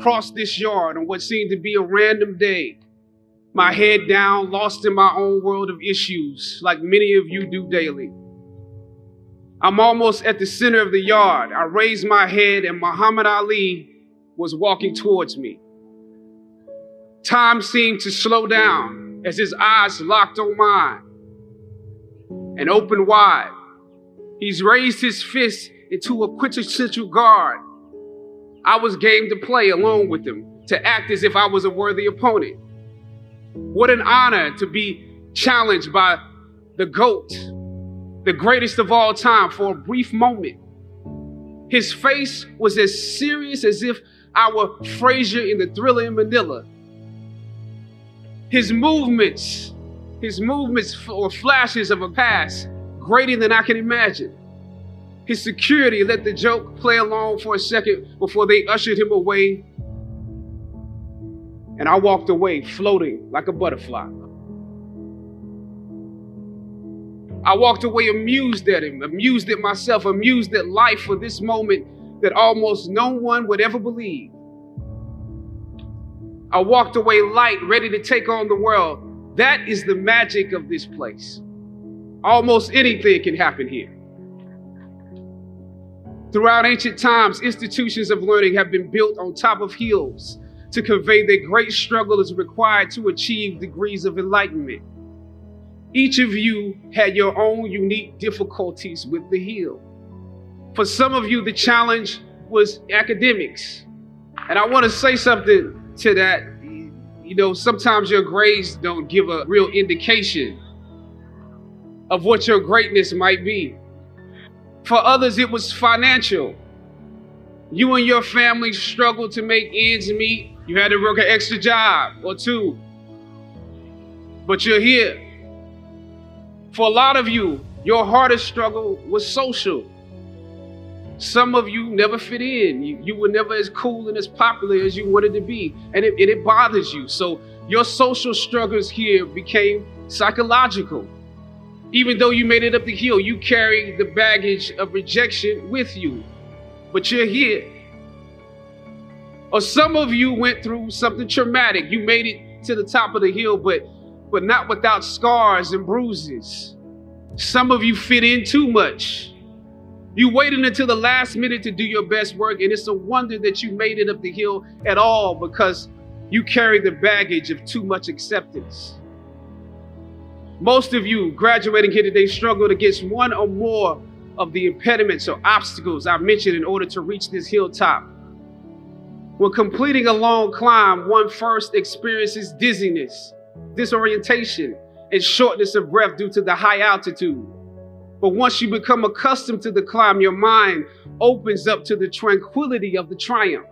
crossed this yard on what seemed to be a random day, my head down, lost in my own world of issues, like many of you do daily. I'm almost at the center of the yard. I raised my head and Muhammad Ali was walking towards me. Time seemed to slow down as his eyes locked on mine and opened wide. He's raised his fist into a quintessential guard. I was game to play along with him, to act as if I was a worthy opponent. What an honor to be challenged by the GOAT, the greatest of all time, for a brief moment. His face was as serious as if I were Frazier in the Thriller in Manila. His movements were flashes of a past greater than I can imagine. His security let the joke play along for a second before they ushered him away. And I walked away floating like a butterfly. I walked away amused at him, amused at myself, amused at life for this moment that almost no one would ever believe. I walked away light, ready to take on the world. That is the magic of this place. Almost anything can happen here. Throughout ancient times, institutions of learning have been built on top of hills to convey that great struggle is required to achieve degrees of enlightenment. Each of you had your own unique difficulties with the hill. For some of you, the challenge was academics. And I want to say something to that. You know, sometimes your grades don't give a real indication of what your greatness might be. For others, it was financial. You and your family struggled to make ends meet. You had to work an extra job or two, but you're here. For a lot of you, your hardest struggle was social. Some of you never fit in. You were never as cool and as popular as you wanted to be, and it bothers you. So your social struggles here became psychological. Even though you made it up the hill, you carry the baggage of rejection with you, but you're here. Or some of you went through something traumatic. You made it to the top of the hill, but not without scars and bruises. Some of you fit in too much. You waited until the last minute to do your best work, and it's a wonder that you made it up the hill at all because you carry the baggage of too much acceptance. Most of you graduating here today struggled against one or more of the impediments or obstacles I mentioned in order to reach this hilltop. When completing a long climb, one first experiences dizziness, disorientation, and shortness of breath due to the high altitude. But once you become accustomed to the climb, your mind opens up to the tranquility of the triumph.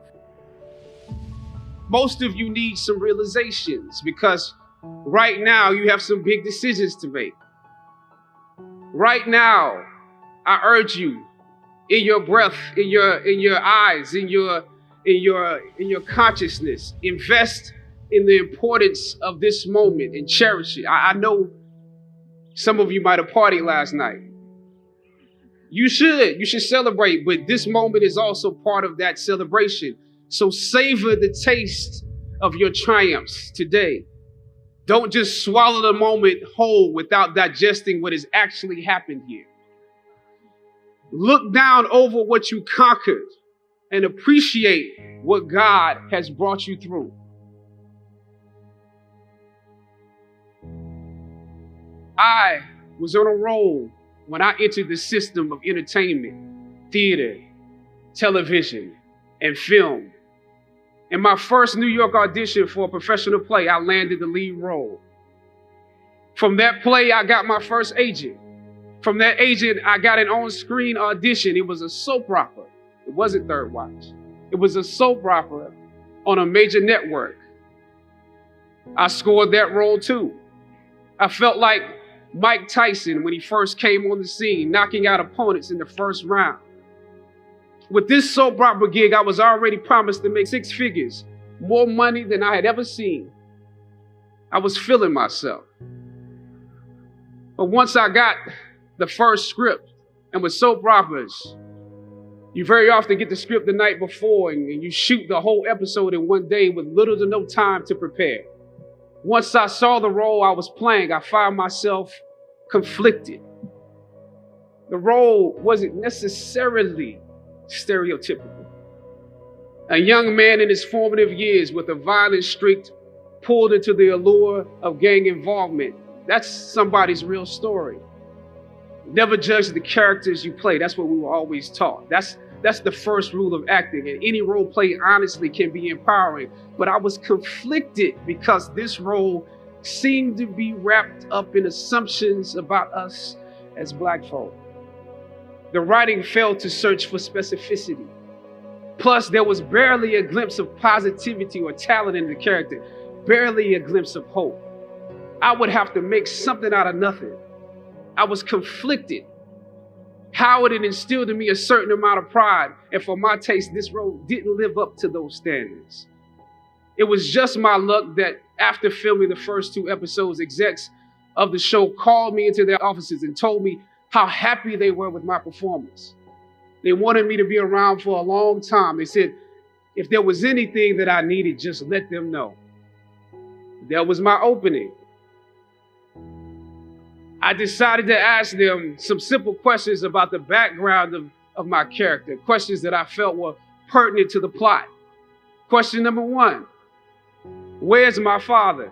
Most of you need some realizations because right now you have some big decisions to make. Right now, I urge you, in your breath, in your eyes, in your consciousness, invest in the importance of this moment and cherish it. I know some of you might have partied last night. You should celebrate, but this moment is also part of that celebration. So savor the taste of your triumphs today. Don't just swallow the moment whole without digesting what has actually happened here. Look down over what you conquered and appreciate what God has brought you through. I was on a roll when I entered the system of entertainment, theater, television, and film. In my first New York audition for a professional play, I landed the lead role. From that play, I got my first agent. From that agent, I got an on-screen audition. It was a soap opera. It wasn't Third Watch. It was a soap opera on a major network. I scored that role too. I felt like Mike Tyson when he first came on the scene, knocking out opponents in the first round. With this soap opera gig, I was already promised to make 6 figures, more money than I had ever seen. I was feeling myself. But once I got the first script, and with soap operas, You very often get the script the night before and you shoot the whole episode in one day with little to no time to prepare. Once I saw the role I was playing, I found myself conflicted. The role wasn't necessarily stereotypical. A young man in his formative years with a violent streak pulled into the allure of gang involvement. That's somebody's real story. Never judge the characters you play. That's what we were always taught. That's the first rule of acting. And any role played honestly can be empowering. But I was conflicted because this role seemed to be wrapped up in assumptions about us as Black folk. The writing failed to search for specificity. Plus, there was barely a glimpse of positivity or talent in the character, barely a glimpse of hope. I would have to make something out of nothing. I was conflicted. Howard had instilled in me a certain amount of pride, and for my taste, this role didn't live up to those standards. It was just my luck that after filming the first 2 episodes, execs of the show called me into their offices and told me how happy they were with my performance. They wanted me to be around for a long time. They said, if there was anything that I needed, just let them know. That was my opening. I decided to ask them some simple questions about the background of my character, questions that I felt were pertinent to the plot. Question number 1, where's my father?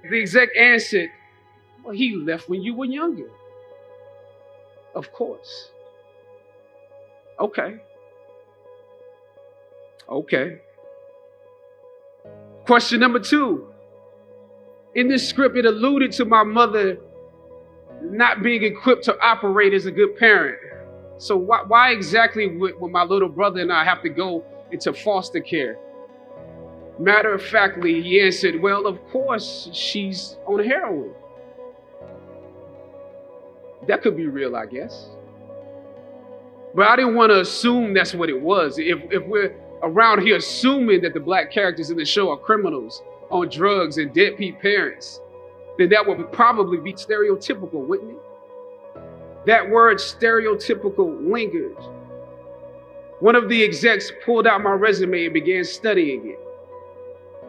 The exec answered, well, he left when you were younger. Of course. Okay. Question number 2. In this script, it alluded to my mother not being equipped to operate as a good parent. So why exactly would my little brother and I have to go into foster care? Matter of factly, he answered, well, of course, she's on heroin. That could be real, I guess. But I didn't want to assume that's what it was. If we're around here assuming that the Black characters in the show are criminals, on drugs and deadbeat parents, then that would probably be stereotypical, wouldn't it? That word stereotypical lingered. One of the execs pulled out my resume and began studying it.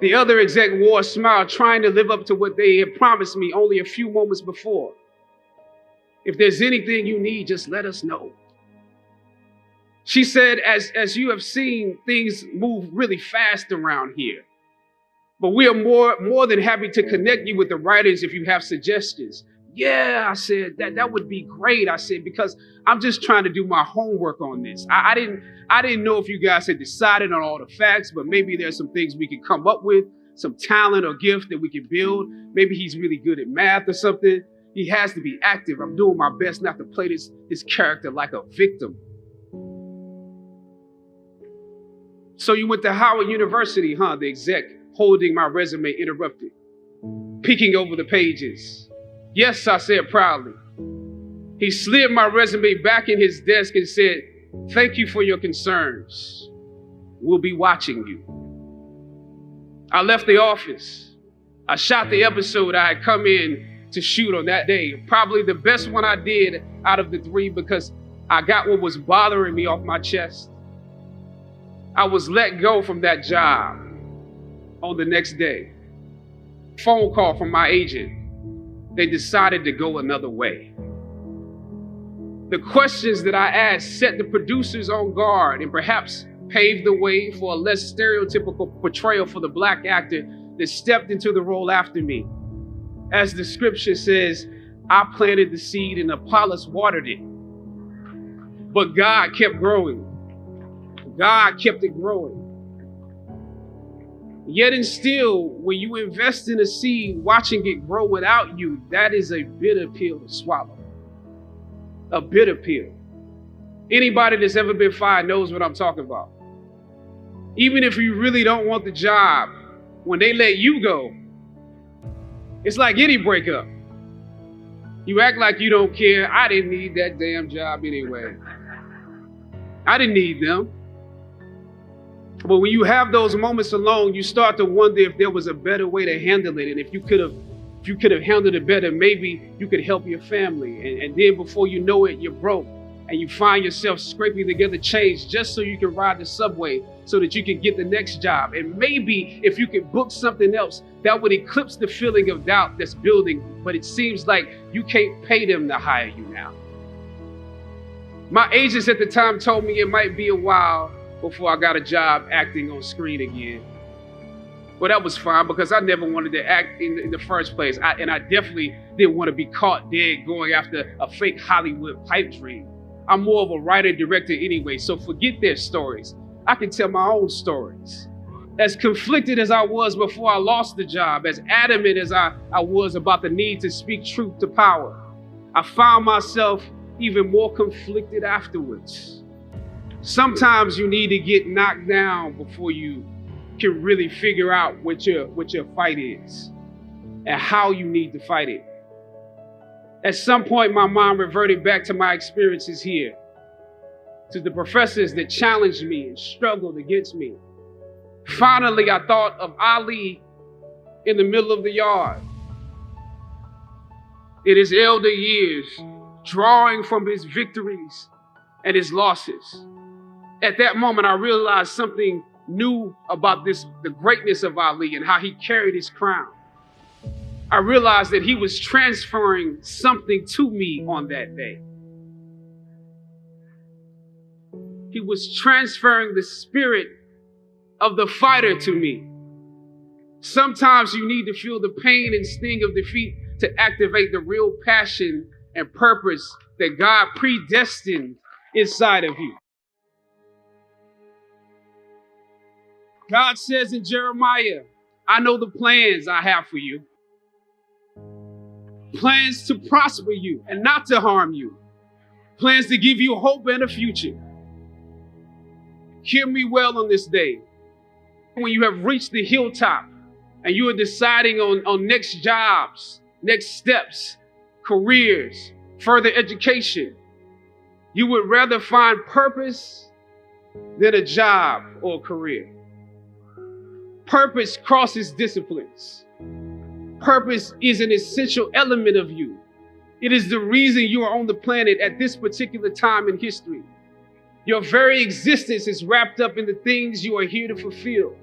The other exec wore a smile, trying to live up to what they had promised me only a few moments before. If there's anything you need, just let us know. She said, as you have seen, things move really fast around here. But we are more than happy to connect you with the writers if you have suggestions. Yeah, I said, that would be great. I said, because I'm just trying to do my homework on this. I didn't know if you guys had decided on all the facts, but maybe there's some things we could come up with, some talent or gift that we can build. Maybe he's really good at math or something. He has to be active. I'm doing my best not to play this character like a victim. So you went to Howard University, huh? The exec holding my resume interrupted, peeking over the pages. Yes, I said proudly. He slid my resume back in his desk and said, thank you for your concerns. We'll be watching you. I left the office. I shot the episode I had come in to shoot on that day. Probably the best one I did out of the 3 because I got what was bothering me off my chest. I was let go from that job on the next day. Phone call from my agent. They decided to go another way. The questions that I asked set the producers on guard and perhaps paved the way for a less stereotypical portrayal for the Black actor that stepped into the role after me. As the scripture says, I planted the seed and Apollos watered it. But God kept growing. God kept it growing. Yet and still, when you invest in a seed, watching it grow without you, that is a bitter pill to swallow. A bitter pill. Anybody that's ever been fired knows what I'm talking about. Even if you really don't want the job, when they let you go, it's like any breakup. You act like you don't care. I didn't need that damn job anyway. I didn't need them. But when you have those moments alone, you start to wonder if there was a better way to handle it. And if you could have handled it better, maybe you could help your family. And then before you know it, you're broke and you find yourself scraping together change just so you can ride the subway so that you can get the next job. And maybe if you could book something else, that would eclipse the feeling of doubt that's building, but it seems like you can't pay them to hire you now. My agents at the time told me it might be a while before I got a job acting on screen again. Well, that was fine because I never wanted to act in the first place. And I definitely didn't want to be caught dead going after a fake Hollywood pipe dream. I'm more of a writer-director anyway, so forget their stories. I can tell my own stories. As conflicted as I was before I lost the job, as adamant as I was about the need to speak truth to power, I found myself even more conflicted afterwards. Sometimes you need to get knocked down before you can really figure out what your fight is and how you need to fight it. At some point, my mind reverted back to my experiences here, to the professors that challenged me and struggled against me. Finally, I thought of Ali in the middle of the yard, in his elder years, drawing from his victories and his losses. At that moment, I realized something new about the greatness of Ali and how he carried his crown. I realized that he was transferring something to me on that day. He was transferring the spirit of the fighter to me. Sometimes you need to feel the pain and sting of defeat to activate the real passion and purpose that God predestined inside of you. God says in Jeremiah, I know the plans I have for you. Plans to prosper you and not to harm you. Plans to give you hope and a future. Hear me well on this day. When you have reached the hilltop and you are deciding on next jobs, next steps, careers, further education, you would rather find purpose than a job or a career. Purpose crosses disciplines. Purpose is an essential element of you. It is the reason you are on the planet at this particular time in history. Your very existence is wrapped up in the things you are here to fulfill.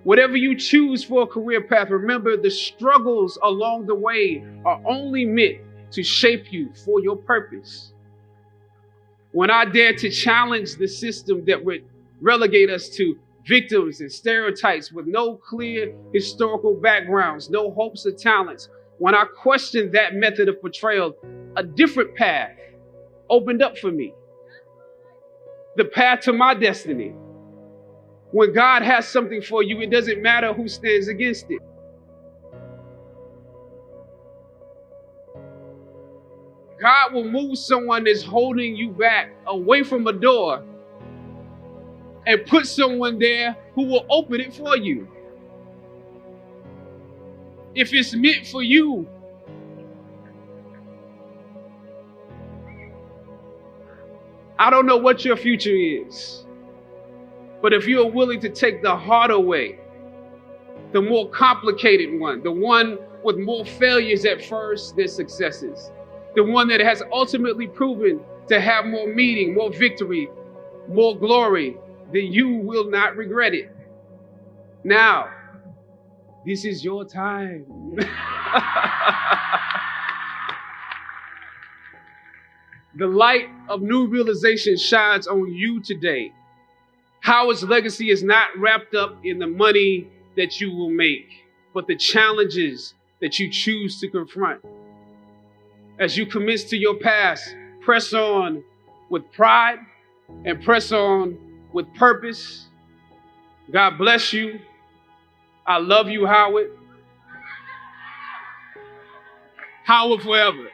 Whatever you choose for a career path, remember the struggles along the way are only meant to shape you for your purpose. When I dare to challenge the system that would relegate us to victims and stereotypes with no clear historical backgrounds, no hopes or talents, when I questioned that method of portrayal, a different path opened up for me. The path to my destiny. When God has something for you, it doesn't matter who stands against it. God will move someone that's holding you back away from a door and put someone there who will open it for you. If it's meant for you, I don't know what your future is, but if you're willing to take the harder way, the more complicated one, the one with more failures at first than successes, the one that has ultimately proven to have more meaning, more victory, more glory, then you will not regret it. Now, this is your time. The light of new realization shines on you today. Howard's legacy is not wrapped up in the money that you will make, but the challenges that you choose to confront. As you commit to your past, press on with pride and press on with purpose. God bless you. I love you, Howard. Howard forever.